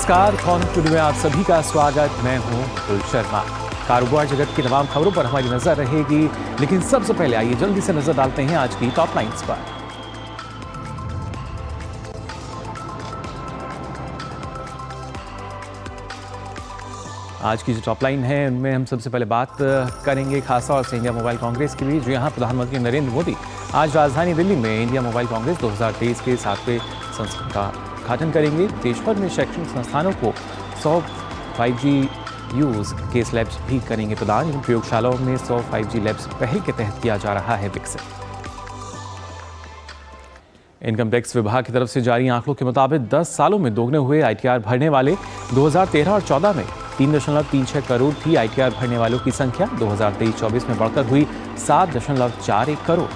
नमस्कार, cone today में आप सभी का स्वागत। मैं हूं अतुल शर्मा। कारोबार जगत की तमाम खबरों पर हमारी नजर रहेगी, लेकिन सबसे पहले आइए जल्दी से नजर डालते हैं आज की टॉप लाइंस पर। आज की जो टॉप लाइन है उनमें हम सबसे पहले बात करेंगे खासतौर से इंडिया मोबाइल कांग्रेस की भी, जो यहाँ प्रधानमंत्री नरेंद्र मोदी आज राजधानी दिल्ली में इंडिया मोबाइल कांग्रेस 2023 के 7वें संस्करण का उद्घाटन करेंगे। देश भर में शैक्षणिक संस्थानों को 100 5G यूज के लैब्स भी करेंगे प्रदान। इन प्रयोगशालाओं में 100 5G लैब्स पहल के तहत किया जा रहा है विकसित। इनकम टैक्स विभाग की तरफ से जारी आंकड़ों के मुताबिक 10 सालों में दोगुने हुए ITR भरने वाले। 2013 और 14 में 3.36 करोड़ थी ITR भरने वालों की संख्या, 2023-24 में बढ़कर हुई 7.41 करोड़।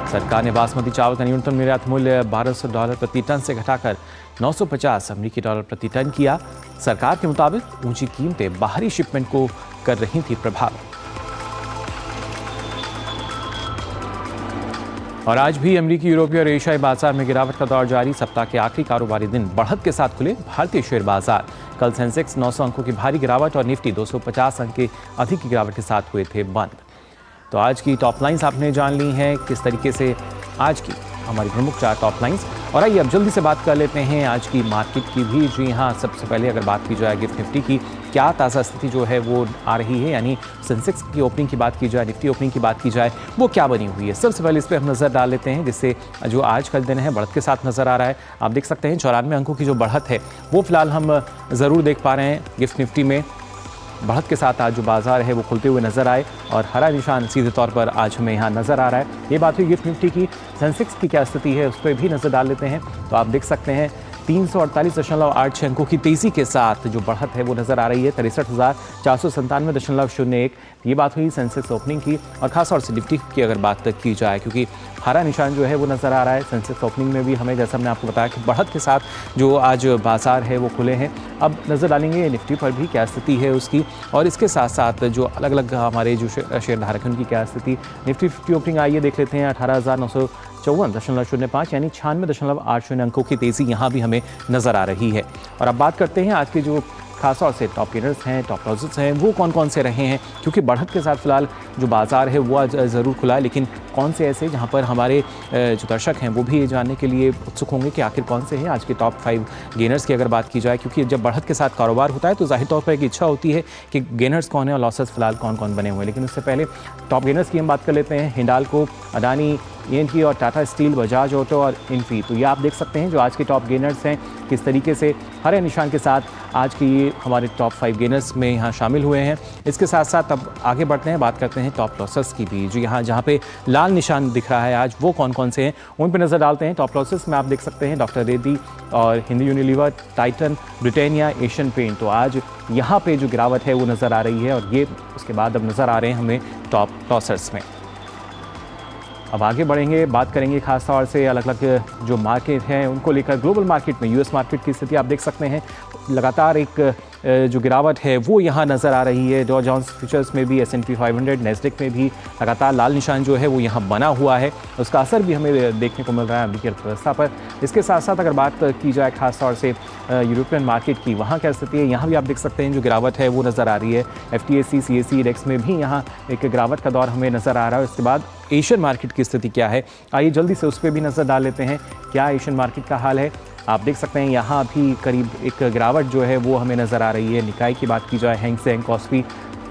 सरकार ने बासमती चावल का न्यूनतम निर्यात मूल्य $1200 प्रति टन से घटाकर 950 अमेरिकी डॉलर प्रति टन किया। सरकार के मुताबिक ऊंची कीमतें बाहरी शिपमेंट को कर रही थी प्रभावित। और आज भी अमेरिकी, यूरोपीय और एशियाई बाजार में गिरावट का दौर जारी। सप्ताह के आखिरी कारोबारी दिन बढ़त के साथ खुले भारतीय शेयर बाजार। कल सेंसेक्स 900 अंकों की भारी गिरावट और निफ्टी 250 अंक के अधिक की गिरावट के साथ हुए थे बंद। तो आज की टॉप लाइंस आपने जान ली हैं, किस तरीके से आज की हमारी प्रमुख 4 टॉप लाइंस। और आइए अब जल्दी से बात कर लेते हैं आज की मार्केट की भी। जी हाँ, सबसे पहले अगर बात की जाए गिफ्ट निफ्टी की, क्या ताज़ा स्थिति जो है वो आ रही है, यानी सेंसेक्स की ओपनिंग की बात की जाए, निफ्टी ओपनिंग की बात की जाए, वो क्या बनी हुई है। सबसे पहले इस पर हम नज़र डाल लेते हैं, जिससे जो आज का दिन है बढ़त के साथ नज़र आ रहा है। आप देख सकते हैं 94 अंकों की जो बढ़त है वो फिलहाल हम ज़रूर देख पा रहे हैं। गिफ्ट निफ्टी में बढ़त के साथ आज जो बाजार है वो खुलते हुए नजर आए और हरा निशान सीधे तौर पर आज हमें यहाँ नजर आ रहा है। ये बात हुई गिफ्ट निफ्टी की। सेंसेक्स की क्या स्थिति है उस पर भी नजर डाल लेते हैं। तो आप देख सकते हैं 348.86 अंकों की तेजी के साथ जो बढ़त है वो नजर आ रही है। 63,497.01 ये बात हुई सेंसेक्स ओपनिंग की। और खासतौर से निफ्टी की अगर बात की जाए, क्योंकि हरा निशान जो है वो नज़र आ रहा है सेंसेक्स ओपनिंग में भी हमें, जैसा हमने आपको बताया कि बढ़त के साथ जो आज बाजार है वो खुले हैं। अब नज़र डालेंगे निफ्टी पर भी क्या स्थिति है उसकी, और इसके साथ साथ जो अलग अलग हमारे जो शेयर धारक हैं उनकी क्या स्थिति। निफ्टी 50 ओपनिंग आइए देख लेते हैं 18,954.05 यानी 96.80 अंकों की तेज़ी यहाँ भी हमें नज़र आ रही है। और अब बात करते हैं आज के जो खासतौर से टॉप गेनर्स हैं, टॉप लॉसेस हैं, वो कौन कौन से रहे हैं। क्योंकि बढ़त के साथ फिलहाल जो बाजार है वो आज ज़रूर खुला है, लेकिन कौन से ऐसे जहां पर हमारे जो दर्शक हैं वो भी ये जानने के लिए उत्सुक होंगे कि आखिर कौन से हैं आज के टॉप 5 गेनर्स की अगर बात की जाए। क्योंकि जब बढ़त के साथ कारोबार होता है तो जाहिर तौर पर एक इच्छा होती है कि गेनर्स कौन है और लॉसेस फिलहाल कौन कौन बने हुए हैं। लेकिन उससे पहले टॉप गेनर्स की हम बात कर लेते हैं। हिंडाल्को, अडानी, ENT और टाटा स्टील, बजाज ऑटो और इन्फी। तो ये आप देख सकते हैं जो आज के टॉप गेनर्स हैं, किस तरीके से हरे निशान के साथ आज के ये हमारे टॉप 5 गेनर्स में यहाँ शामिल हुए हैं। इसके साथ साथ अब आगे बढ़ते हैं, बात करते हैं टॉप लॉसेस की भी। जो यहाँ जहाँ पे लाल निशान दिख रहा है आज, वो कौन कौन से हैं उन पर नज़र डालते हैं। टॉप लॉसेस में आप देख सकते हैं डॉक्टर रेड्डी और हिंदी Unilever, Titan, Britannia, Asian paint. तो आज यहाँ पे जो गिरावट है वो नज़र आ रही है और ये उसके बाद अब नज़र आ रहे हैं हमें टॉप लॉसर्स में। अब आगे बढ़ेंगे, बात करेंगे खास तौर से अलग अलग जो मार्केट हैं उनको लेकर। ग्लोबल मार्केट में US मार्केट की स्थिति आप देख सकते हैं, लगातार एक जो गिरावट है वो यहाँ नज़र आ रही है। डॉ जोन्स फ्यूचर्स में भी, S&P 500, नेस्डेक में भी लगातार लाल निशान जो है वो यहाँ बना हुआ है। उसका असर भी हमें देखने को मिल रहा है अमेरिकी अर्थव्यवस्था पर। इसके साथ साथ अगर बात की जाए खास तौर से यूरोपियन मार्केट की, वहाँ क्या स्थिति है, यहाँ भी आप देख सकते हैं जो गिरावट है वो नज़र आ रही है। FTSE CAC इंडेक्स में भी यहाँ एक गिरावट का दौर हमें नज़र आ रहा है। उसके बाद एशियन मार्केट की स्थिति क्या है, आइए जल्दी से उस पर भी नज़र डाल लेते हैं। क्या एशियन मार्केट का हाल है, आप देख सकते हैं यहाँ भी करीब एक गिरावट जो है वो हमें नज़र आ रही है। निकाय की बात की जाए, हैंग सेंग कॉस्पी,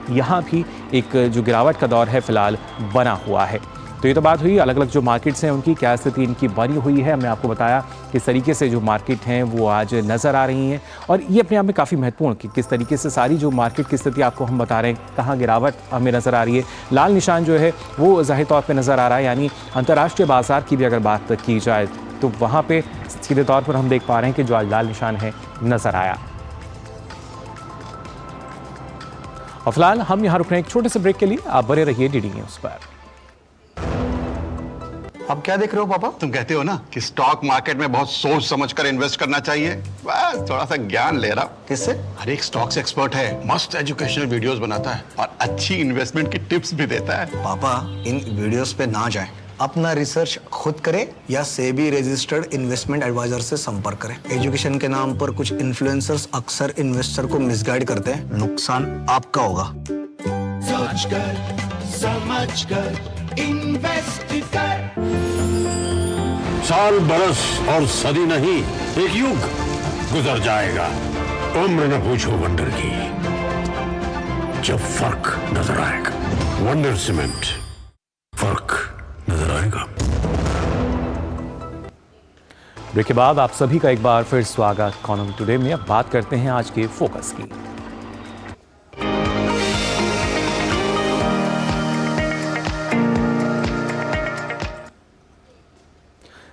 यहाँ भी एक जो गिरावट का दौर है फिलहाल बना हुआ है। तो ये तो बात हुई अलग अलग जो मार्केट्स हैं उनकी, क्या स्थिति इनकी बनी हुई है। हमने आपको बताया किस तरीके से जो मार्केट हैं वो आज नज़र आ रही हैं, और ये अपने आप में काफ़ी महत्वपूर्ण कि किस तरीके से सारी जो मार्केट की स्थिति आपको हम बता रहे हैं, कहाँ गिरावट हमें नज़र आ रही है। लाल निशान जो है वो जाहिर तौर पर नज़र आ रहा है, यानी अंतर्राष्ट्रीय बाजार की भी अगर बात की जाए तो वहाँ पे सीधे तौर पर हम देख पा रहे हैं कि जो आज लाल निशान है नज़र आया। और फिलहाल हम यहाँ रुक रहे हैं एक छोटे से ब्रेक के लिए, आप बने रहिए DD न्यूज़ पर। अब क्या देख रहे हो पापा? तुम कहते हो ना कि स्टॉक मार्केट में बहुत सोच समझकर इन्वेस्ट करना चाहिए, बस थोड़ा सा ज्ञान ले रहा हूं। किससे? हर एक स्टॉक्स एक्सपर्ट है, मस्त एजुकेशनल वीडियोस बनाता है और अच्छी इन्वेस्टमेंट की टिप्स भी देता है। पापा इन वीडियोस पे ना जाएं, अपना रिसर्च खुद करें या सेबी रजिस्टर्ड इन्वेस्टमेंट एडवाइजर से संपर्क करें। एजुकेशन के नाम पर कुछ इन्फ्लुएंसर्स अक्सर इन्वेस्टर को मिसगाइड करते हैं, नुकसान आपका होगा। सोच कर समझ कर इन्वेस्ट कर। साल बरस और सदी नहीं, एक युग गुजर जाएगा, उम्र न पूछो वंडर की, जब फर्क नजर आएगा। वंडर सीमेंट, फर्क नजर आएगा। ब्रेक के बाद आप सभी का एक बार फिर स्वागत इकोनॉमी टुडे में। अब बात करते हैं आज के फोकस की।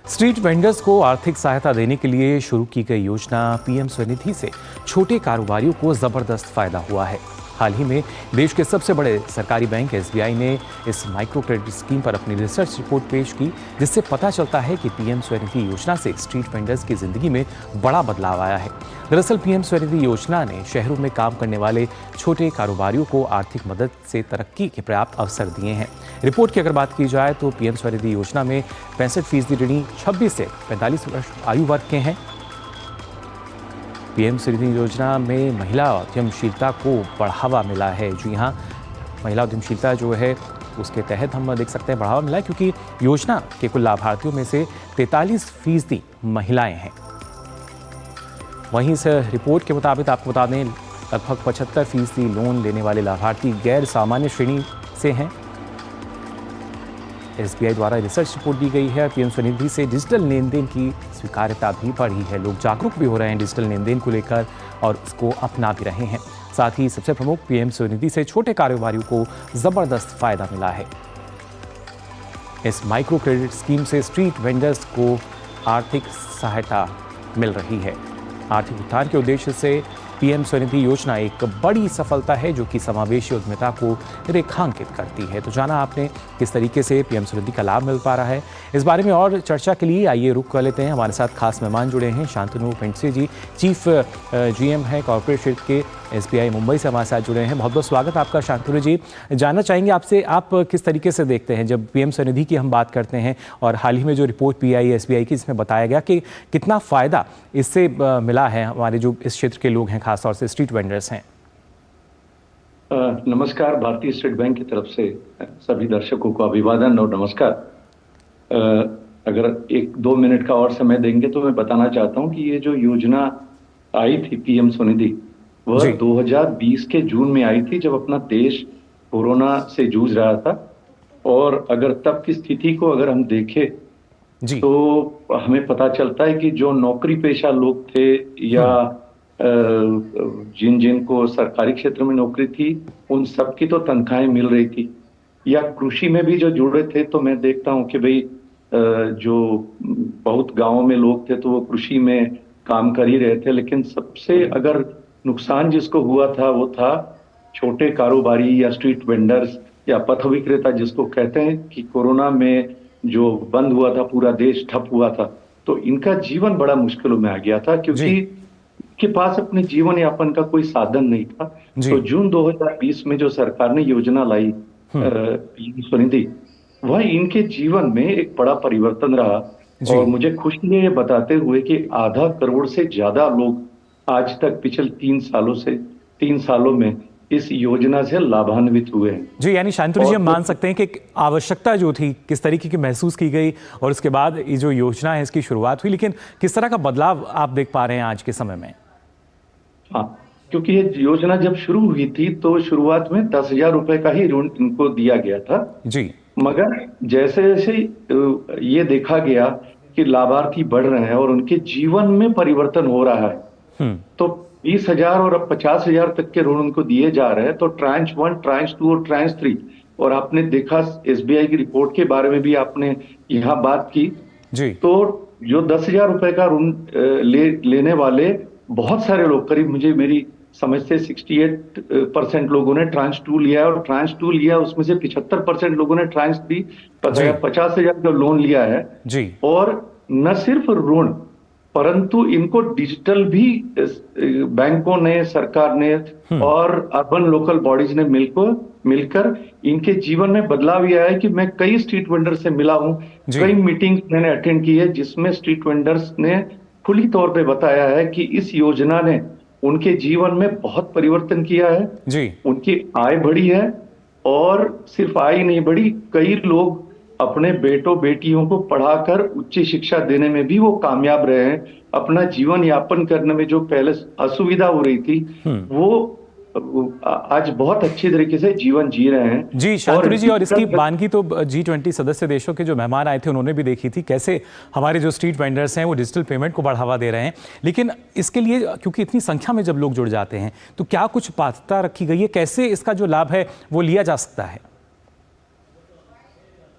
स्ट्रीट वेंडर्स को आर्थिक सहायता देने के लिए शुरू की गई योजना पीएम स्वनिधि से छोटे कारोबारियों को जबरदस्त फायदा हुआ है। हाल ही में देश के सबसे बड़े सरकारी बैंक एसबीआई ने इस माइक्रो क्रेडिट स्कीम पर अपनी रिसर्च रिपोर्ट पेश की, जिससे पता चलता है कि पीएम स्वनिधि योजना से स्ट्रीट वेंडर्स की जिंदगी में बड़ा बदलाव आया है। दरअसल पीएम स्वनिधि योजना ने शहरों में काम करने वाले छोटे कारोबारियों को आर्थिक मदद से तरक्की के पर्याप्त अवसर दिए हैं। रिपोर्ट की अगर बात की जाए तो पीएम स्वनिधि योजना में 65% ऋणी 26 से 45 वर्ष आयु वर्ग के हैं। पीएम स्वनिधि योजना में महिला उद्यमशीलता को बढ़ावा मिला है। जी हाँ, महिला उद्यमशीलता जो है उसके तहत हम देख सकते हैं बढ़ावा मिला है, क्योंकि योजना के कुल लाभार्थियों में से 43% महिलाएं हैं। वहीं इस रिपोर्ट के मुताबिक आपको बता दें, लगभग 75% लोन लेने वाले लाभार्थी गैर सामान्य श्रेणी से हैं। एसबीआई द्वारा रिसर्च रिपोर्ट दी गई है। पीएम स्वनिधि से डिजिटल लेन देन की स्वीकार्यता भी बढ़ी है। लोग जागरूक भी हो रहे हैं डिजिटल लेन देन को लेकर और उसको अपना भी रहे हैं। साथ ही सबसे प्रमुख, पीएम स्वनिधि से छोटे कारोबारियों को जबरदस्त फायदा मिला है। इस माइक्रो क्रेडिट स्कीम से स्ट्रीट वेंडर्स को आर्थिक सहायता मिल रही है। आर्थिक उत्थान के उद्देश्य से पीएम स्वनिधि योजना एक बड़ी सफलता है, जो कि समावेशी उद्यमिता को रेखांकित करती है। तो जाना आपने किस तरीके से पीएम स्वनिधि का लाभ मिल पा रहा है। इस बारे में और चर्चा के लिए आइए रुक कर लेते हैं। हमारे साथ खास मेहमान जुड़े हैं। शांतनु पेंडसे जी, चीफ जीएम है कॉर्पोरेट क्षेत्र के एसबीआई मुंबई से हमारे साथ जुड़े हैं। बहुत बहुत स्वागत आपका शांतनु जी। जानना चाहेंगे आपसे, आप किस तरीके से देखते हैं जब पीएम स्वनिधि की हम बात करते हैं और हाल ही में जो रिपोर्ट पीआई एसबीआई की, इसमें बताया गया कि कितना फ़ायदा इससे मिला है हमारे जो इस क्षेत्र के लोग हैं, खासतौर से स्ट्रीट वेंडर्स हैं। नमस्कार। भारतीय स्टेट बैंक की तरफ से सभी दर्शकों को अभिवादन और नमस्कार। अगर 1-2 मिनट का और समय देंगे तो मैं बताना चाहता हूं कि ये जो योजना आई थी पीएम स्वनिधि, वह 2020 के जून में आई थी, जब अपना देश कोरोना से जूझ रहा था। और अगर तब की स्थिति को अगर हम देखें जी, तो हमें पता चलता है कि जो नौकरी पेशा लोग थे या जिनको सरकारी क्षेत्र में नौकरी थी, उन सबकी तो तनख्वाहें मिल रही थी। या कृषि में भी जो जुड़े थे, तो मैं देखता हूं कि भाई जो बहुत गांवों में लोग थे तो वो कृषि में काम कर ही रहे थे। लेकिन सबसे अगर नुकसान जिसको हुआ था वो था छोटे कारोबारी या स्ट्रीट वेंडर्स या पथ विक्रेता जिसको कहते हैं, कि कोरोना में जो बंद हुआ था, पूरा देश ठप हुआ था, तो इनका जीवन बड़ा मुश्किलों में आ गया था, क्योंकि के पास अपने जीवन यापन का कोई साधन नहीं था। तो जून 2020 में जो सरकार ने योजना लाई स्वनिधि, वह इनके जीवन में एक बड़ा परिवर्तन रहा। और मुझे खुशी है ये बताते हुए कि 0.5 करोड़ से ज्यादा लोग आज तक पिछले 3 सालों में इस योजना से लाभान्वित हुए हैं। जी, यानी शांतनु जी, हम मान सकते हैं कि आवश्यकता जो थी किस तरीके की महसूस की गई और उसके बाद ये जो योजना है इसकी शुरुआत हुई, लेकिन किस तरह का बदलाव आप देख पा रहे हैं आज के समय में? हाँ, क्योंकि ये योजना जब शुरू हुई थी तो शुरुआत में 10,000 रुपए का ही ऋण इनको दिया गया था जी। मगर जैसे जैसे ये देखा गया कि लाभार्थी बढ़ रहे हैं और उनके जीवन में परिवर्तन हो रहा है, तो 20,000 और अब 50,000 तक के ऋण उनको दिए जा रहे हैं। तो ट्रांच 1, ट्रांच 2 और ट्रांच 3, और आपने देखा एसबीआई की रिपोर्ट के बारे में भी आपने यहाँ बात की जी। तो जो 10,000 रुपए का ऋण लेने वाले बहुत सारे लोग, करीब मेरी समझ से 68% लोगों ने ट्रांच 2 लिया है, और ट्रांच 2 लिया उसमें से 75% लोगों ने ट्रांच 3 50,000 का लोन लिया है जी। और न सिर्फ ऋण, परंतु इनको डिजिटल भी बैंकों ने, सरकार ने और अर्बन लोकल बॉडीज ने मिलकर इनके जीवन में बदलाव ये आया है कि मैं कई स्ट्रीट वेंडर से मिला हूं, कई मीटिंग्स मैंने अटेंड की है, जिसमें स्ट्रीट वेंडर्स ने खुली तौर पे बताया है कि इस योजना ने उनके जीवन में बहुत परिवर्तन किया है जी। उनकी आय बढ़ी है, और सिर्फ आय नहीं बढ़ी, कई लोग अपने बेटों बेटियों को पढ़ाकर उच्च शिक्षा देने में भी वो कामयाब रहे हैं। अपना जीवन यापन करने में जो पहले असुविधा हो रही थी वो आज बहुत अच्छी तरीके से जीवन जी रहे हैं। जी शांतनु जी, और इसकी बानगी तो G20 सदस्य देशों के जो मेहमान आए थे उन्होंने भी देखी थी, कैसे हमारे जो स्ट्रीट वेंडर्स हैं वो डिजिटल पेमेंट को बढ़ावा दे रहे हैं। लेकिन इसके लिए क्योंकि इतनी संख्या में जब लोग जुड़ जाते हैं तो क्या कुछ पात्रता रखी गई है, कैसे इसका जो लाभ है वो लिया जा सकता है?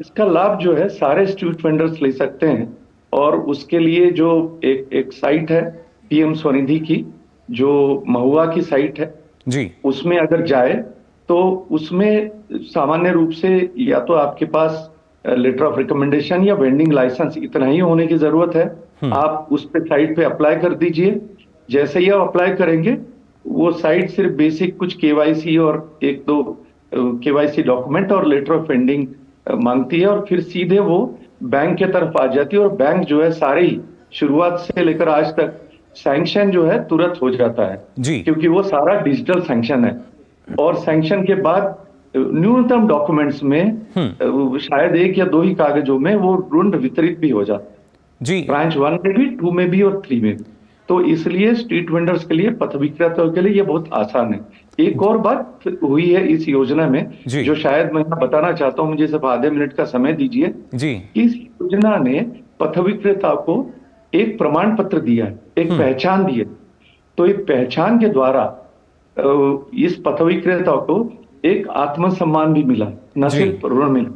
इसका लाभ जो है सारे स्ट्रीट वेंडर्स ले सकते हैं, और उसके लिए जो एक साइट है PM स्वनिधि की, जो महुआ की साइट है जी, उसमें अगर जाए तो उसमें सामान्य रूप से या तो आपके पास लेटर ऑफ रिकमेंडेशन या वेंडिंग लाइसेंस इतना ही होने की जरूरत है। आप उस पे साइट पे अप्लाई कर दीजिए। जैसे ही आप अप्लाई करेंगे वो साइट सिर्फ बेसिक कुछ KYC और एक दो KYC डॉक्यूमेंट और लेटर ऑफ वेंडिंग मांगती है, और फिर सीधे वो बैंक के तरफ आ जाती है, और बैंक जो है सारे ही शुरुआत से लेकर आज तक सैंक्शन जो है तुरंत हो जाता है जी। क्योंकि वो सारा डिजिटल सैंक्शन है। और सैंक्शन के बाद न्यूनतम डॉक्यूमेंट्स में शायद 1 या 2 ही कागजों में वो ऋण वितरित भी हो जाता है जी, ब्रांच 1 में भी, 2 में भी और 3 में भी। तो इसलिए स्ट्रीट वेंडर्स के लिए, पथ विक्रेताओं के लिए ये बहुत आसान है। एक और बात हुई है इस योजना में जो शायद मैं बताना चाहता हूं, मुझे सिर्फ आधे मिनट का समय दीजिए जी। इस योजना ने पथ विक्रेता को एक प्रमाण पत्र दिया है, एक पहचान दी है। तो एक पहचान के द्वारा इस पथ विक्रेता को एक आत्मसम्मान भी मिला, न सिर्फ ऋण मिला,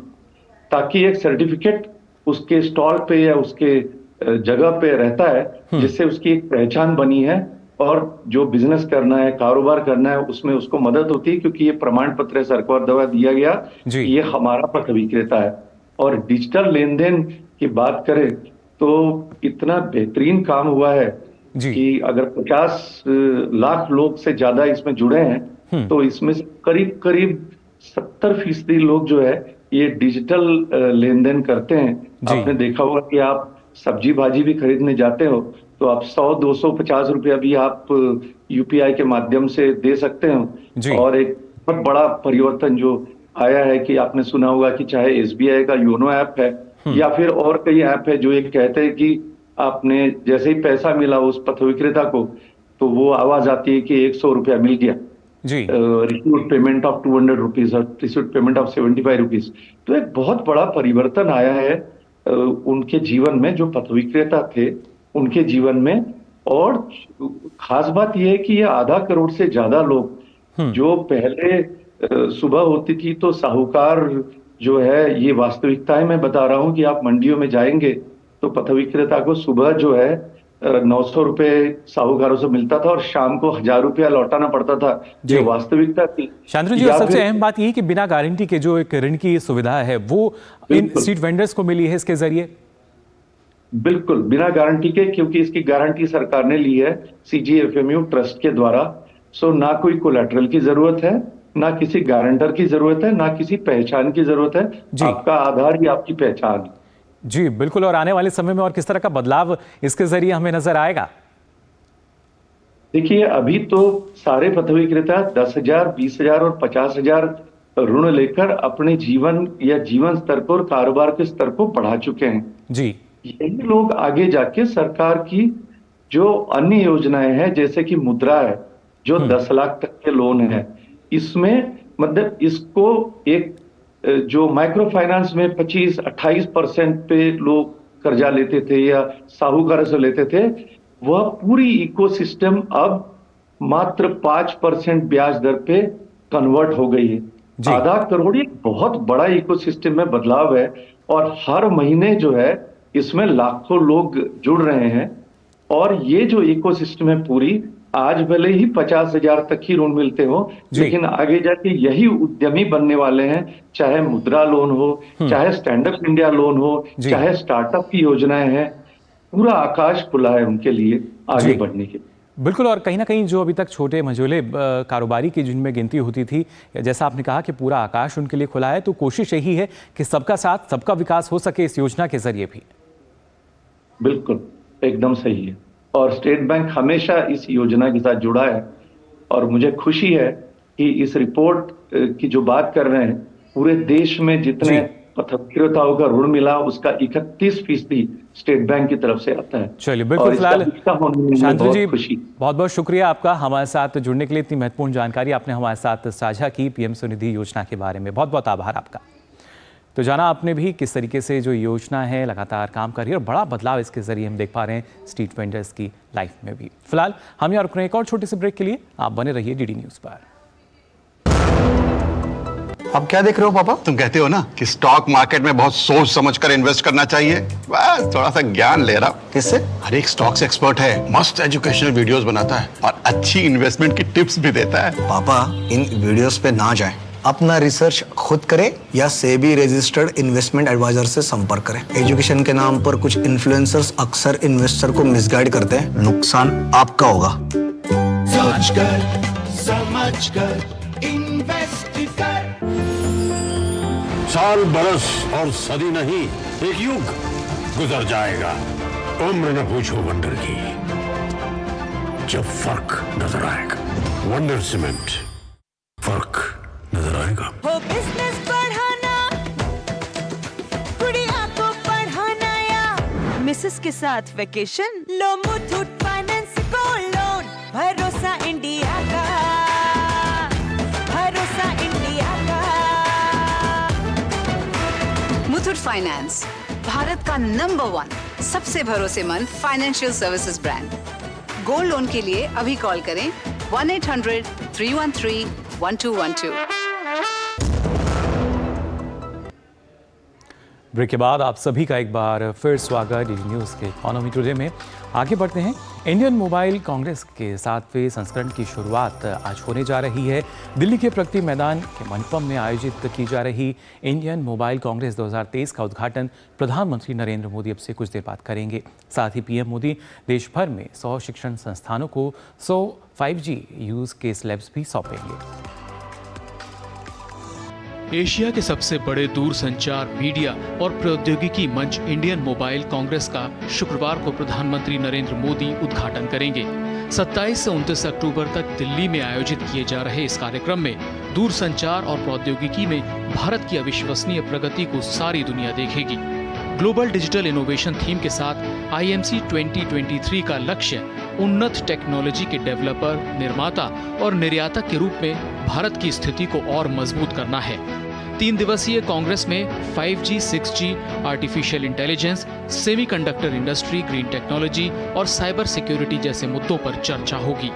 ताकि एक सर्टिफिकेट उसके स्टॉल पे या उसके जगह पे रहता है जिससे उसकी एक पहचान बनी है, और जो बिजनेस करना है, कारोबार करना है, उसमें उसको मदद होती है, क्योंकि ये प्रमाण पत्र सरकार द्वारा दिया गया कि ये हमारा पथ विक्रेता है। और डिजिटल लेन देन की बात करें तो इतना बेहतरीन काम हुआ है कि अगर 50 लाख लोग से ज्यादा इसमें जुड़े हैं तो इसमें से करीब करीब 70% लोग जो है ये डिजिटल लेन देन करते हैं। आपने देखा होगा कि आप सब्जी भाजी भी खरीदने जाते हो तो आप 100, 200, 50 रुपया भी आप UPI के माध्यम से दे सकते हो। और एक बहुत बड़ा परिवर्तन जो आया है कि आपने सुना होगा कि चाहे SBI का योनो ऐप है या फिर और कई ऐप है जो ये कहते हैं कि आपने जैसे ही पैसा मिला उस पथ विक्रेता को तो वो आवाज आती है कि 100 रुपया मिल गया, रिसीव्ड पेमेंट ऑफ 200 रुपीज और रिसीव्ड पेमेंट ऑफ 75 रुपीज। तो एक बहुत बड़ा परिवर्तन आया है उनके जीवन में, जो पथ विक्रेता थे उनके जीवन में। और खास बात यह है कि ये 1/2 करोड़ से ज्यादा लोग जो पहले सुबह होती थी तो साहूकार जो है, ये वास्तविकता है, मैं बता रहा हूं कि आप मंडियों में जाएंगे तो पथ विक्रेता को सुबह जो है 900 रुपए साहूकारों से मिलता था और शाम को 1000 रुपया लौटाना पड़ता था। ये वास्तविकता थी। शांतनु जी, और सबसे अहम बात यही कि बिना गारंटी के जो एक ऋण की सुविधा है वो इन स्ट्रीट वेंडर्स को मिली है इसके जरिए। बिल्कुल बिना गारंटी के, क्योंकि इसकी गारंटी सरकार ने ली है CGFMU ट्रस्ट के द्वारा। सो ना कोई कोलैटरल की जरूरत है, ना किसी गारंटर की जरूरत है, ना किसी पहचान की जरूरत है। आपका आधार ही आपकी पहचान। जी बिल्कुल। और आने वाले समय में और किस तरह का बदलाव इसके जरिए हमें नजर आएगा? देखिए, अभी तो सारे पथ विक्रेता 10,000, 20,000 और 50,000 ऋण लेकर अपने जीवन या जीवन स्तर को और कारोबार के स्तर को बढ़ा चुके हैं। जी, यही लोग आगे जाके सरकार की जो अन्य योजनाएं हैं जैसे कि मुद्रा है जो 10 लाख तक के लोन है, इसमें मतलब इसको एक जो माइक्रो फाइनेंस में 25-28% पे लोग कर्जा लेते थे या साहूकार से लेते थे, वह पूरी इकोसिस्टम अब मात्र 5% ब्याज दर पे कन्वर्ट हो गई है। 1/2 करोड़ एक बहुत बड़ा इकोसिस्टम में बदलाव है, और हर महीने जो है इसमें लाखों लोग जुड़ रहे हैं। और ये जो इकोसिस्टम है पूरी, आज भले ही 50,000 तक ही ऋण मिलते हो, लेकिन आगे जाके यही उद्यमी बनने वाले हैं। चाहे मुद्रा लोन हो, चाहे स्टैंड अप इंडिया लोन हो, चाहे स्टार्टअप की योजनाएं हैं, पूरा आकाश खुला है उनके लिए आगे जी। बढ़ने के लिए। बिल्कुल, और कहीं ना कहीं जो अभी तक छोटे मझोले कारोबारी की जिनमें गिनती होती थी, जैसा आपने कहा कि पूरा आकाश उनके लिए खुला है, तो कोशिश यही है कि सबका साथ सबका विकास हो सके इस योजना के जरिए भी। बिल्कुल, एकदम सही है। और स्टेट बैंक हमेशा इस योजना के साथ जुड़ा है और मुझे खुशी है कि इस रिपोर्ट की जो बात कर रहे हैं, पूरे देश में जितने जी। पत्रकारिताओं का ऋण मिला उसका 31% स्टेट बैंक की तरफ से आता है। चलिए, बिल्कुल। और इसका फिलहाल हिस्सा होने में मुझे शांतनु जी, बहुत खुशी। बहुत बहुत शुक्रिया आपका हमारे साथ जुड़ने के लिए। इतनी महत्वपूर्ण जानकारी आपने हमारे साथ साझा की पीएम स्वनिधि योजना के बारे में, बहुत बहुत आभार आपका। तो जाना आपने भी किस तरीके से जो योजना है लगातार काम कर रही है और बड़ा बदलाव इसके जरिए हम देख पा रहे हैं स्ट्रीट वेंडर्स की लाइफ में भी। फिलहाल हम यहाँ रुक रहे हैं एक और छोटे से ब्रेक के लिए, आप बने रहिए डीडी न्यूज़ पर। अब क्या देख रहे हो पापा? तुम कहते हो ना कि स्टॉक मार्केट में बहुत सोच समझकर इन्वेस्ट करना चाहिए, बस थोड़ा सा ज्ञान ले रहा हूं। किससे? हर एक स्टॉक्स एक्सपर्ट है, मस्त एजुकेशनल वीडियोस बनाता है और अच्छी इन्वेस्टमेंट की टिप्स भी देता है। पापा इन वीडियोस पे ना जाएं, अपना रिसर्च खुद करें या सेबी रजिस्टर्ड इन्वेस्टमेंट एडवाइजर से संपर्क करें। एजुकेशन के नाम पर कुछ इन्फ्लुएंसर्स अक्सर इन्वेस्टर को मिसगाइड करते हैं, नुकसान आपका होगा। सोच कर समझ कर इन्वेस्ट कर। साल बरस और सदी नहीं, एक युग गुजर जाएगा। उम्र न पूछो वंडर की, जब फर्क नजर आएगा। वंडर सीमेंट, फर्क नजर आएगा। हो बिजनेस बढ़ाना, गुड़िया को पढ़ाना या मिसेस के साथ वेकेशन, लो मुथूट फाइनेंस गोल्ड लोन। भरोसा इंडिया का, भरोसा इंडिया का। मुथूट फाइनेंस, भारत का नंबर 1 सबसे भरोसेमंद financial services brand. Gold loan के लिए अभी कॉल करें 1-800-313-1212। ब्रेक के बाद आप सभी का एक बार फिर स्वागत डीडी न्यूज़ के इकोनॉमी टुडे में। आगे बढ़ते हैं। इंडियन मोबाइल कांग्रेस के 7वें संस्करण की शुरुआत आज होने जा रही है। दिल्ली के प्रगति मैदान के मंडपम में आयोजित की जा रही इंडियन मोबाइल कांग्रेस 2023 का उद्घाटन प्रधानमंत्री नरेंद्र मोदी अब से कुछ देर बाद करेंगे। साथ ही पीएम मोदी देश भर में 100 शिक्षण संस्थानों को 100 5G यूज केस लैब्स भी सौंपेंगे। एशिया के सबसे बड़े दूरसंचार, मीडिया और प्रौद्योगिकी मंच इंडियन मोबाइल कांग्रेस का शुक्रवार को प्रधानमंत्री नरेंद्र मोदी उद्घाटन करेंगे। 27 से 29 अक्टूबर तक दिल्ली में आयोजित किए जा रहे इस कार्यक्रम में दूरसंचार और प्रौद्योगिकी में भारत की अविश्वसनीय प्रगति को सारी दुनिया देखेगी। ग्लोबल डिजिटल इनोवेशन थीम के साथ IMC 2023 का लक्ष्य उन्नत टेक्नोलॉजी के डेवलपर, निर्माता और निर्यातक के रूप में भारत की स्थिति को और मजबूत करना है। 3 दिवसीय कांग्रेस में 5G, 6G, artificial intelligence, semiconductor industry, green technology और साइबर सिक्योरिटी जैसे मुद्दों पर चर्चा होगी।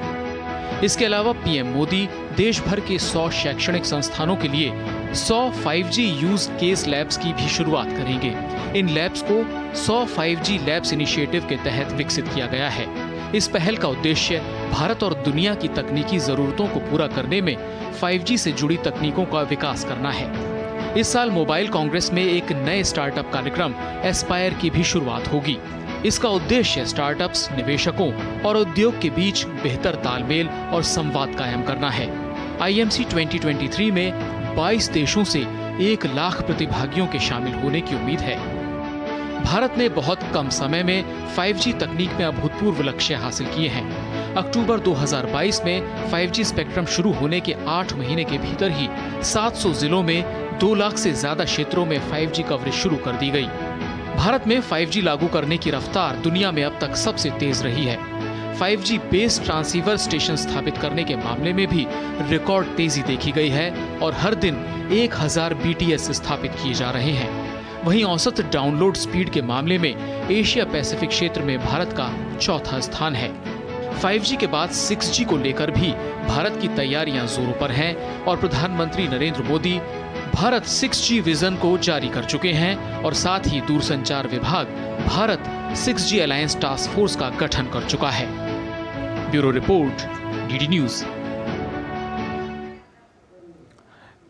इसके अलावा पीएम मोदी देश भर के 100 शैक्षणिक संस्थानों के लिए 100 5G यूज केस लैब्स की भी शुरुआत करेंगे। इन लैब्स को 100 5G लैब्स इनिशिएटिव के तहत विकसित किया गया है। इस पहल का उद्देश्य भारत और दुनिया की तकनीकी जरूरतों को पूरा करने में 5G से जुड़ी तकनीकों का विकास करना है। इस साल मोबाइल कांग्रेस में एक नए स्टार्टअप कार्यक्रम एस्पायर की भी शुरुआत होगी। इसका उद्देश्य स्टार्टअप्स, निवेशकों और उद्योग के बीच बेहतर तालमेल और संवाद कायम करना है। IMC 2023 में 22 देशों से 1 लाख प्रतिभागियों के शामिल होने की उम्मीद है। भारत ने बहुत कम समय में 5G तकनीक में अभूतपूर्व लक्ष्य हासिल किए हैं। अक्टूबर 2022 में 5G स्पेक्ट्रम शुरू होने के 8 महीने के भीतर ही 700 जिलों में 2 लाख से ज्यादा क्षेत्रों में 5G कवरेज शुरू कर दी गई। भारत में 5G लागू करने की रफ्तार दुनिया में अब तक सबसे तेज रही है। 5G बेस्ड ट्रांसीवर स्टेशन स्थापित करने के मामले में भी रिकॉर्ड तेजी देखी गई है और हर दिन 1000 BTS स्थापित किए जा रहे हैं। वहीं औसत डाउनलोड स्पीड के मामले में एशिया पैसिफिक क्षेत्र में भारत का चौथा स्थान है। 5G के बाद 6G को लेकर भी भारत की तैयारियां जोरों पर हैं और प्रधानमंत्री नरेंद्र मोदी भारत 6G विजन को जारी कर चुके हैं और साथ ही दूरसंचार विभाग Bharat 6G alliance task force का गठन कर चुका है। Bureau report, DD news.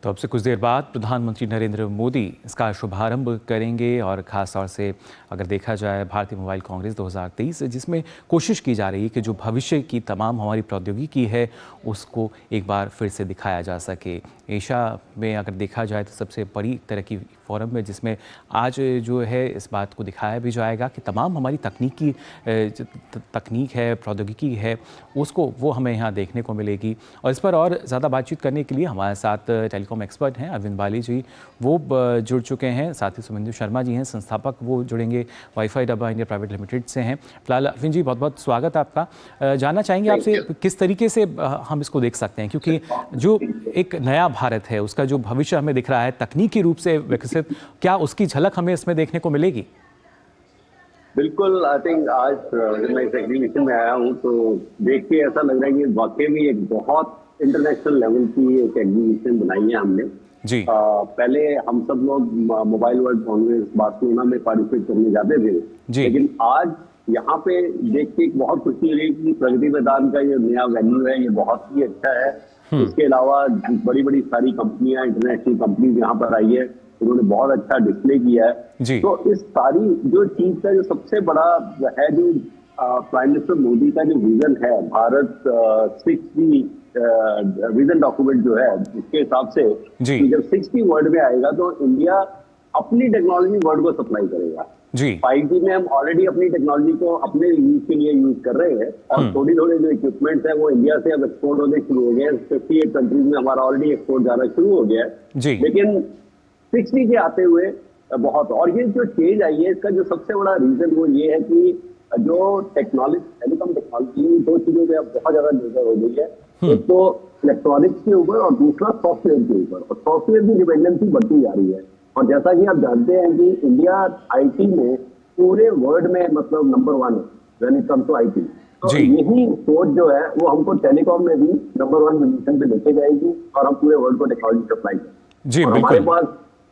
तो अब से कुछ देर बाद प्रधानमंत्री नरेंद्र मोदी इसका शुभारंभ करेंगे और ख़ास तौर से अगर देखा जाए भारतीय मोबाइल कांग्रेस 2023, जिसमें कोशिश की जा रही है कि जो भविष्य की तमाम हमारी प्रौद्योगिकी है उसको एक बार फिर से दिखाया जा सके। एशिया में अगर देखा जाए तो सबसे बड़ी तरह की फोरम है जिसमें आज जो है इस बात को दिखाया भी जाएगा कि तमाम हमारी तकनीक है, प्रौद्योगिकी है, उसको वो हमें यहाँ देखने को मिलेगी। और इस पर और ज़्यादा बातचीत करने के लिए हमारे साथ टेलीकॉम एक्सपर्ट हैं अरविंद बाली जी, वो जुड़ चुके हैं। साथ ही सुमेंदु शर्मा जी हैं, संस्थापक, वो जुड़ेंगे वाईफाई डब्बा इंडिया प्राइवेट लिमिटेड से हैं। फिलहाल अरविंद जी बहुत बहुत स्वागत आपका। जानना चाहेंगे आपसे किस तरीके से हम इसको देख सकते हैं, क्योंकि जो एक नया भारत है उसका जो भविष्य हमें दिख रहा है तकनीकी रूप से विकसित, क्या उसकी झलक हमें इसमें देखने को मिलेगी? बिल्कुल, आई थिंक आज जब मैं इस एग्जीबिशन में आया हूँ तो देख के ऐसा लग रहा है कि वाकई में एक बहुत इंटरनेशनल लेवल की एक एग्जीबिशन बनाई है हमने जी। पहले हम सब लोग मोबाइल वर्ल्ड कांग्रेस बार्सिलोना में पार्टिसिपेट करने जाते थे जी। लेकिन आज यहाँ पे देख के बहुत खुशी हुई कि प्रगति मैदान का ये नया वेन्यू है, ये बहुत ही अच्छा है। इसके अलावा बड़ी बड़ी सारी कंपनियां, इंटरनेशनल कंपनीज यहाँ पर आई है, उन्होंने बहुत अच्छा डिस्प्ले किया है। तो इस सारी जो चीज का जो सबसे बड़ा है, जो प्राइम मिनिस्टर मोदी का जो विजन है, भारत 6G विजन डॉक्यूमेंट जो है, उसके हिसाब से कि जब 6G वर्ल्ड में आएगा तो इंडिया अपनी टेक्नोलॉजी वर्ल्ड को सप्लाई करेगा। 5G में हम ऑलरेडी अपनी टेक्नोलॉजी को अपने यूज के लिए यूज कर रहे हैं और थोड़ी थोड़ी जो इक्विपमेंट्स है वो इंडिया से अब एक्सपोर्ट होने शुरू हो गए हैं। 58 कंट्रीज में हमारा ऑलरेडी एक्सपोर्ट जाना शुरू हो गया है। लेकिन 6G के आते हुए बहुत, और ये जो चेंज आई है इसका जो सबसे बड़ा रीजन वो ये है कि जो टेक्नोलॉजी, टेलीकॉम टेक्नोलॉजी, दो चीजों पे अब बहुत ज्यादा निर्भर हो गई है। एक तो इलेक्ट्रॉनिक्स के ऊपर और दूसरा सॉफ्टवेयर के ऊपर, और सॉफ्टवेयर की डिपेंडेंसी बढ़ती जा रही है। और जैसा कि आप जानते हैं कि इंडिया आईटी में पूरे वर्ल्ड में मतलब नंबर 1 है when it comes to IT. तो यही सोच जो है वो हमको टेलीकॉम में भी नंबर 1 पोजीशन पे लेके जाएगी और हम पूरे वर्ल्ड को टेक्नोलॉजी सप्लाई करेंगे। और हमारे पास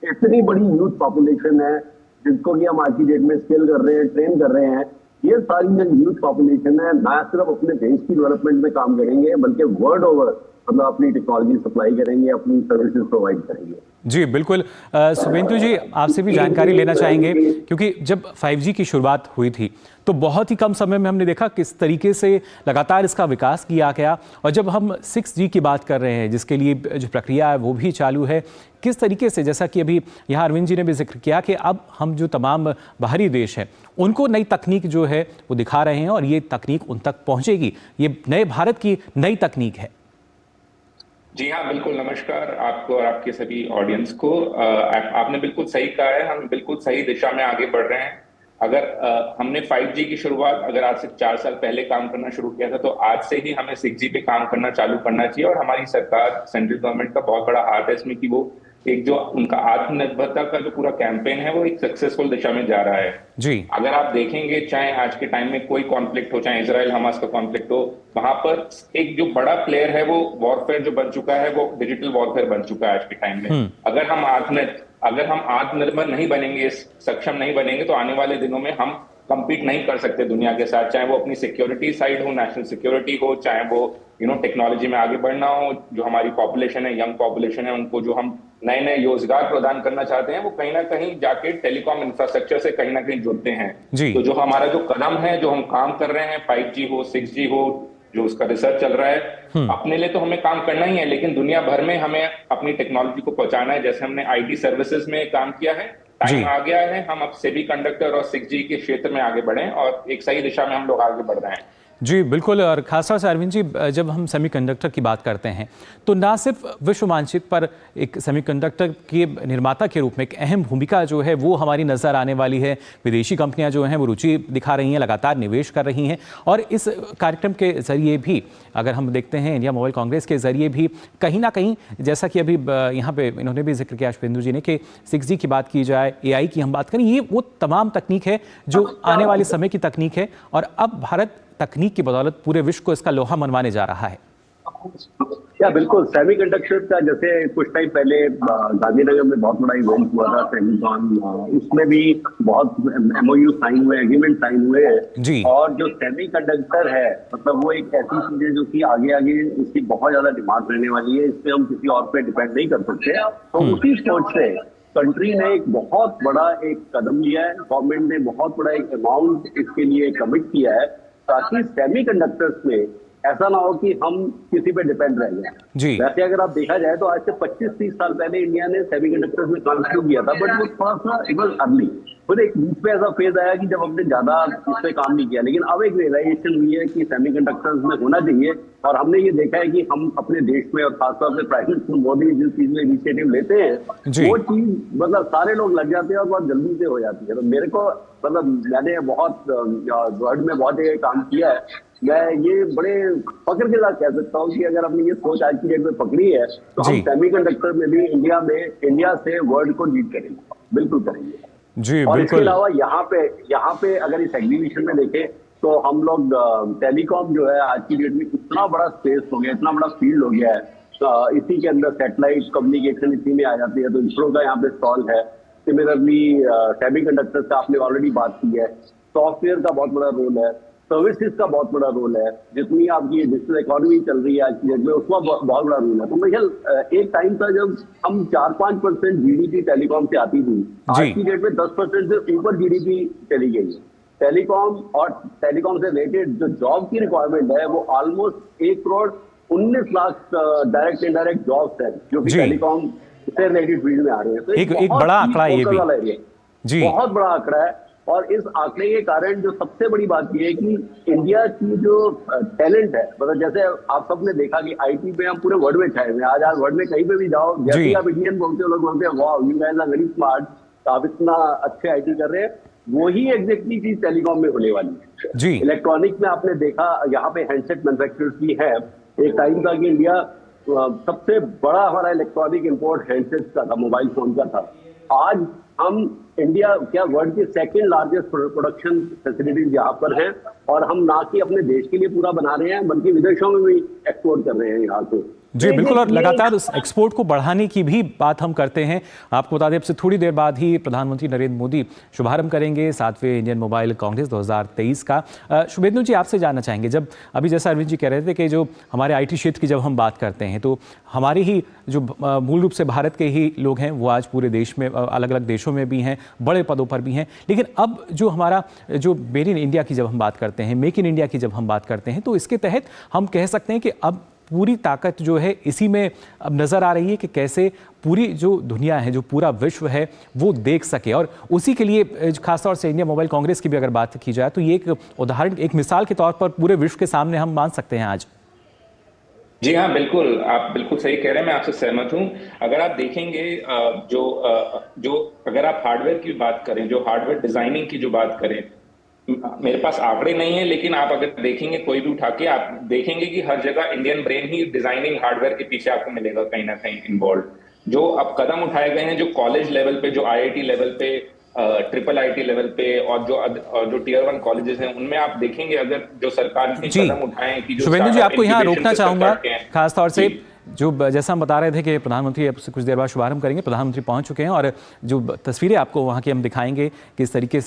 इतनी बड़ी यूथ पॉपुलेशन है जिसको कि हम आज की डेट में स्किल कर रहे हैं, ट्रेन कर रहे हैं। ये सारी जो यूथ पॉपुलेशन है ना सिर्फ अपने देश की डेवलपमेंट में काम करेंगे बल्कि वर्ल्ड ओवर मतलब अपनी टेक्नोलॉजी सप्लाई करेंगे, अपनी सर्विसेज प्रोवाइड करेंगे। जी बिल्कुल। सुमेंदु जी, आपसे भी जानकारी लेना चाहेंगे, क्योंकि जब 5G की शुरुआत हुई थी तो बहुत ही कम समय में हमने देखा किस तरीके से लगातार इसका विकास किया गया, और जब हम 6G की बात कर रहे हैं जिसके लिए जो प्रक्रिया है वो भी चालू है, किस तरीके से, जैसा कि अभी यहाँ अरविंद जी ने भी जिक्र किया कि अब हम जो तमाम बाहरी देश हैं उनको नई तकनीक जो है वो दिखा रहे हैं और ये तकनीक उन तक पहुँचेगी। ये नए भारत की नई तकनीक है। जी हाँ, बिल्कुल। नमस्कार आपको और आपके सभी ऑडियंस को। आपने बिल्कुल सही कहा है, हम बिल्कुल सही दिशा में आगे बढ़ रहे हैं। अगर हमने 5G की शुरुआत अगर आज से 4 साल पहले काम करना शुरू किया था तो आज से ही हमें 6G पे काम करना चालू करना चाहिए। और हमारी सरकार, सेंट्रल गवर्नमेंट का बहुत बड़ा हाथ है इसमें कि वो एक जो उनका आत्मनिर्भरता का जो पूरा कैंपेन है वो एक सक्सेसफुल दिशा में जा रहा है। जी, अगर आप देखेंगे चाहे आज के टाइम में कोई कॉन्फ्लिक्ट हो, चाहे इजराइल हमास का कॉन्फ्लिक्ट हो, वहां पर एक जो बड़ा प्लेयर है वो वॉरफेयर जो बन चुका है वो डिजिटल वॉरफेयर बन चुका है आज के टाइम में। अगर हम आत्मनिर्भर नहीं बनेंगे, सक्षम नहीं बनेंगे तो आने वाले दिनों में हम कंपीट नहीं कर सकते दुनिया के साथ, चाहे वो अपनी सिक्योरिटी साइड हो, नेशनल सिक्योरिटी हो, चाहे वो टेक्नोलॉजी में आगे बढ़ना हो। जो हमारी पॉपुलेशन है, यंग पॉपुलेशन है, उनको जो हम नए नए रोजगार प्रदान करना चाहते हैं वो कहीं ना कहीं जाके टेलीकॉम इंफ्रास्ट्रक्चर से कहीं ना कहीं जुड़ते हैं। तो जो हमारा जो कदम है, जो हम काम कर रहे हैं, 5G हो, 6G हो, जो उसका रिसर्च चल रहा है, अपने लिए तो हमें काम करना ही है, लेकिन दुनिया भर में हमें अपनी टेक्नोलॉजी को पहुंचाना है। जैसे हमने IT सर्विसेज में काम किया है, टाइम आ गया है हम अब सेमीकंडक्टर और 6G के क्षेत्र में आगे बढ़ें और एक सही दिशा में हम लोग आगे बढ़ रहे हैं। जी बिल्कुल। और खासतौर से अरविंद जी, जब हम सेमीकंडक्टर की बात करते हैं तो ना सिर्फ विश्व मानचित्र पर एक सेमीकंडक्टर के निर्माता के रूप में एक अहम भूमिका जो है वो हमारी नज़र आने वाली है। विदेशी कंपनियां जो हैं वो रुचि दिखा रही हैं, लगातार निवेश कर रही हैं, और इस कार्यक्रम के ज़रिए भी अगर हम देखते हैं इंडिया मोबाइल कांग्रेस के ज़रिए भी कहीं ना कहीं, जैसा कि अभी यहाँ पे इन्होंने भी जिक्र किया सुमेंदु जी ने कि 6G की बात की जाए, AI की हम बात करें, ये वो तमाम तकनीक है जो आने वाले समय की तकनीक है, और अब भारत तकनीक की बदौलत पूरे विश्व को इसका लोहा मनवाने जा रहा है। या बिल्कुल सेमीकंडक्टर का जैसे कुछ टाइम पहले गांधीनगर में बहुत बड़ा इवेंट हुआ था सेमीकॉन, उसमें भी बहुत MOU साइन हुए, एग्रीमेंट साइन हुए हैं। और जो सेमीकंडक्टर है मतलब वो एक ऐसी चीज है जो कि आगे आगे इसकी बहुत ज्यादा डिमांड रहने वाली है, इसमें हम किसी और पे डिपेंड नहीं कर सकते। तो उसी सोच से कंट्री ने एक बहुत बड़ा एक कदम लिया है, गवर्नमेंट ने बहुत बड़ा एक अमाउंट इसके लिए कमिट किया है ताकि सेमीकंडक्टर्स में ऐसा ना हो कि हम किसी पे डिपेंड रह जाए। वैसे अगर आप देखा जाए तो आज से 25-30 साल पहले इंडिया ने सेमीकंडक्टर्स में काम शुरू किया था, बट वो थोड़ा सा इट वाज अर्ली। फिर एक बीच में ऐसा फेज आया कि जब हमने ज्यादा इस पे काम नहीं किया, लेकिन अब एक रियलाइजेशन हुई है कि सेमीकंडक्टर्स में होना चाहिए। और हमने ये देखा है कि हम अपने देश में और खासतौर से प्राइम मिनिस्टर मोदी जिस चीज में इनिशिएटिव लेते हैं वो चीज मतलब सारे लोग लग जाते हैं और बहुत जल्दी से हो जाती है। तो मेरे को मतलब मैंने बहुत वर्ल्ड में बहुत जगह काम किया है, मैं ये बड़े फक्र के साथ कह सकता हूँ कि अगर हमने ये सोच आज की डेट में पकड़ी है तो हम सेमीकंडक्टर में भी इंडिया से वर्ल्ड को लीड करेंगे, बिल्कुल करेंगे जी। और इसके अलावा यहाँ पे अगर इस एग्जीबिशन में देखें तो हम लोग टेलीकॉम जो है आज की डेट में इतना बड़ा स्पेस हो गया, इतना बड़ा फील्ड हो गया है, इसी के अंदर सैटेलाइट कम्युनिकेशन इसी में आ जाती है। तो इसरो का यहाँ पे स्टॉल है। सिमिलरली सेमीकंडक्टर का आपने ऑलरेडी बात की है, सॉफ्टवेयर का बहुत बड़ा रोल है, सर्विसेज का बहुत बड़ा रोल है, जितनी आपकी डिजिटल इकोनॉमी चल रही है आज की डेट में उसका बहुत बड़ा रोल है। तो मेरे ख्याल एक टाइम था जब हम 4-5% GDP टेलीकॉम से आती थी, आज की डेट में 10% से ऊपर GDP चली गई है। टेलीकॉम और टेलीकॉम से रिलेटेड जो जॉब की रिक्वायरमेंट है वो ऑलमोस्ट 1,19,00,000 डायरेक्ट इनडायरेक्ट जॉब्स है जो कि टेलीकॉम से रिलेटेड फील्ड में आ रहे हैं। तो एक बड़ा आंकड़ा ये भी जी, बहुत बड़ा आंकड़ा है। और इस आंकड़े के कारण जो सबसे बड़ी बात यह है कि इंडिया की जो टैलेंट है, मतलब जैसे आप सबने देखा कि IT पे हम पूरे वर्ल्ड में छाए हुए हैं। आज वर्ल्ड में कहीं पे भी जाओ, जैसे ही आप इंडियन बोलते हो लोग बोलते हैं वाह you guys are very smart, आप इतना अच्छे IT कर रहे हैं। वही एग्जैक्टली चीज टेलीकॉम में होने वाली है जी। इलेक्ट्रॉनिक्स में आपने देखा यहाँ पे हैंडसेट मैन्युफैक्चरर्स भी है। एक टाइम था कि इंडिया सबसे बड़ा हमारा इलेक्ट्रॉनिक इंपोर्ट हैंडसेट का था, मोबाइल फोन का था। आज हम इंडिया क्या वर्ल्ड की सेकंड लार्जेस्ट प्रोडक्शन फैसिलिटीज यहाँ पर हैं और हम ना कि अपने देश के लिए पूरा बना रहे हैं बल्कि विदेशों में भी एक्सपोर्ट कर रहे हैं यहाँ से जी। बिल्कुल, और लगातार उस एक्सपोर्ट को बढ़ाने की भी बात हम करते हैं। आपको बता दें अब से थोड़ी देर बाद ही प्रधानमंत्री नरेंद्र मोदी शुभारंभ करेंगे 7वें इंडियन मोबाइल कांग्रेस 2023 का। शुभेंदु जी, आपसे जानना चाहेंगे, जब अभी जैसा अरविंद जी कह रहे थे कि जो हमारे IT क्षेत्र की जब हम बात करते हैं तो हमारे ही जो मूल रूप से भारत के ही लोग हैं वो आज पूरे देश में अलग अलग देशों में भी हैं, बड़े पदों पर भी हैं। लेकिन अब जो हमारा जो मेड इन इंडिया की जब हम बात करते हैं, मेक इन इंडिया की जब हम बात करते हैं तो इसके तहत हम कह सकते हैं कि अब पूरी ताकत जो है इसी में अब नज़र आ रही है कि कैसे पूरी जो दुनिया है, जो पूरा विश्व है वो देख सके। और उसी के लिए खासतौर से इंडिया मोबाइल कांग्रेस की भी अगर बात की जाए तो ये एक उदाहरण, एक मिसाल के तौर पर पूरे विश्व के सामने हम मान सकते हैं आज। जी हाँ, बिल्कुल, आप बिल्कुल सही कह रहे हैं, मैं आपसे सहमत हूँ। अगर आप देखेंगे जो अगर आप हार्डवेयर की बात करें, जो हार्डवेयर डिजाइनिंग की जो बात करें, मेरे पास आंकड़े नहीं है लेकिन आप अगर देखेंगे कोई भी उठा के आप देखेंगे कि हर जगह इंडियन ब्रेन ही डिजाइनिंग हार्डवेयर के पीछे आपको मिलेगा कहीं ना कहीं इन्वॉल्व। जो अब कदम उठाए गए हैं, जो कॉलेज लेवल पे, जो IIT लेवल पे, ट्रिपल IT लेवल पे और जो Tier 1 कॉलेजेस हैं उनमें आप देखेंगे अगर जो सरकार ने कदम उठाए कि जो शुभेंदु जी, आपको यहाँ रोकना चाहूंगा खासतौर से जो जैसा हम बता रहे थे कि प्रधानमंत्री अब से कुछ देर बाद शुभारंभ करेंगे, प्रधानमंत्री पहुंच चुके हैं और जो तस्वीरें आपको वहाँ की हम दिखाएंगे किस तरीके से